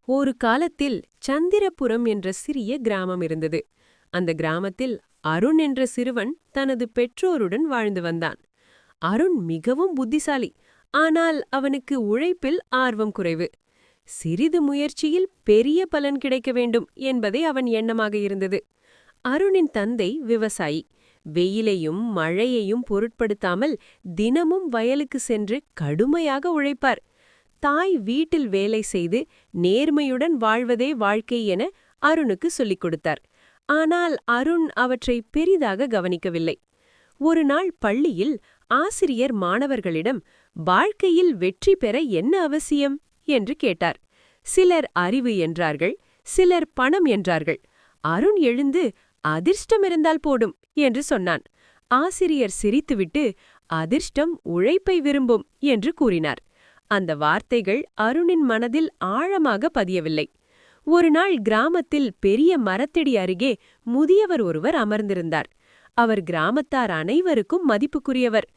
ஒரு காலத்தில் சந்திரபுரம் என்ற சிறிய கிராமம் இருந்தது. அந்த கிராமத்தில் அருண் என்ற சிறுவன் தனது பெற்றோருடன் வாழ்ந்து வந்தான். அருண் மிகவும் புத்திசாலி, ஆனால் அவனுக்கு உழைப்பில் ஆர்வம் குறைவு. சிறிது முயற்சியில் பெரிய பலன் கிடைக்க வேண்டும் என்பதே அவன் எண்ணமாக இருந்தது. அருணின் தந்தை விவசாயி. வெயிலையும் மழையையும் பொருட்படுத்தாமல் தினமும் வயலுக்கு சென்று கடுமையாக உழைப்பார். தாய் வீட்டில் வேலை செய்து நேர்மையுடன் வாழ்வதே வாழ்க்கை என அருணுக்கு சொல்லிக் கொடுத்தார். ஆனால் அருண் அவற்றை பெரிதாக கவனிக்கவில்லை. ஒரு நாள் பள்ளியில் ஆசிரியர் மாணவர்களிடம் வாழ்க்கையில் வெற்றி பெற என்ன அவசியம் என்று கேட்டார். சிலர் அறிவு என்றார்கள், சிலர் பணம் என்றார்கள். அருண் எழுந்து அதிர்ஷ்டம் இருந்தால் போடும் என்று சொன்னான். ஆசிரியர் சிரித்துவிட்டு அதிர்ஷ்டம் உழைப்பை விரும்பும் என்று கூறினார். அந்த வார்த்தைகள் அருணின் மனதில் ஆழமாக பதியவில்லை. ஒரு நாள் கிராமத்தில் பெரிய மரத்தடி அருகே முதியவர் ஒருவர் அமர்ந்திருந்தார். அவர் கிராமத்தார் அனைவருக்கும் மதிப்புக்குரியவர்.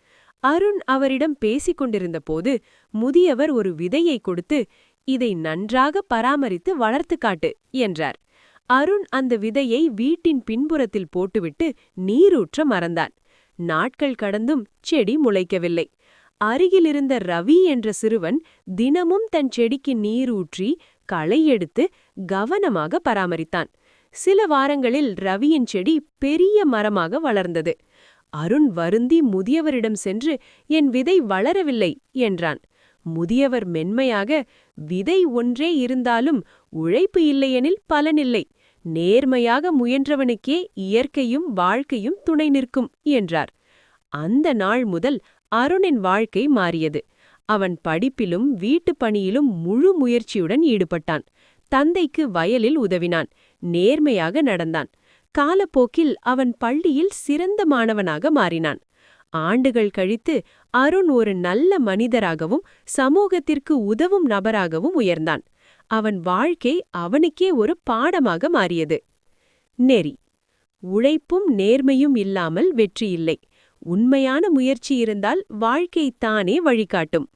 அருண் அவரிடம் பேசிக் கொண்டிருந்த போது முதியவர் ஒரு விதையை கொடுத்து, இதை நன்றாக பராமரித்து வளர்த்து காட்டு என்றார். அருண் அந்த விதையை வீட்டின் பின்புறத்தில் போட்டுவிட்டு நீரூற்ற மறந்தான். நாட்கள் கடந்தும் செடி முளைக்கவில்லை. அருகிலிருந்த ரவி என்ற சிறுவன் தினமும் தன் செடிக்கு நீரூற்றி களை எடுத்து கவனமாக பராமரித்தான். சில வாரங்களில் ரவியின் செடி பெரிய மரமாக வளர்ந்தது. அருண் வருந்தி முதியவரிடம் சென்று, என் விதை வளரவில்லை என்றான். முதியவர் மென்மையாக, விதை ஒன்றே இருந்தாலும் உழைப்பு இல்லையெனில் பலனில்லை. நேர்மையாக முயன்றவனுக்கே இயற்கையும் வாழ்க்கையும் துணை நிற்கும் என்றார். அந்த நாள் முதல் அருணின் வாழ்க்கை மாறியது. அவன் படிப்பிலும் வீட்டுப் பணியிலும் முழு முயற்சியுடன் ஈடுபட்டான். தந்தைக்கு வயலில் உதவினான். நேர்மையாக நடந்தான். காலப்போக்கில் அவன் பள்ளியில் சிறந்த மாணவனாக மாறினான். ஆண்டுகள் கழித்து அருண் ஒரு நல்ல மனிதராகவும் சமூகத்திற்கு உதவும் நபராகவும் உயர்ந்தான். அவன் வாழ்க்கை அவனுக்கே ஒரு பாடமாக மாறியது. நெறி: உழைப்பும் நேர்மையும் இல்லாமல் வெற்றியில்லை. உண்மையான முயற்சி இருந்தால் வாழ்க்கை தானே வழிகாட்டும்.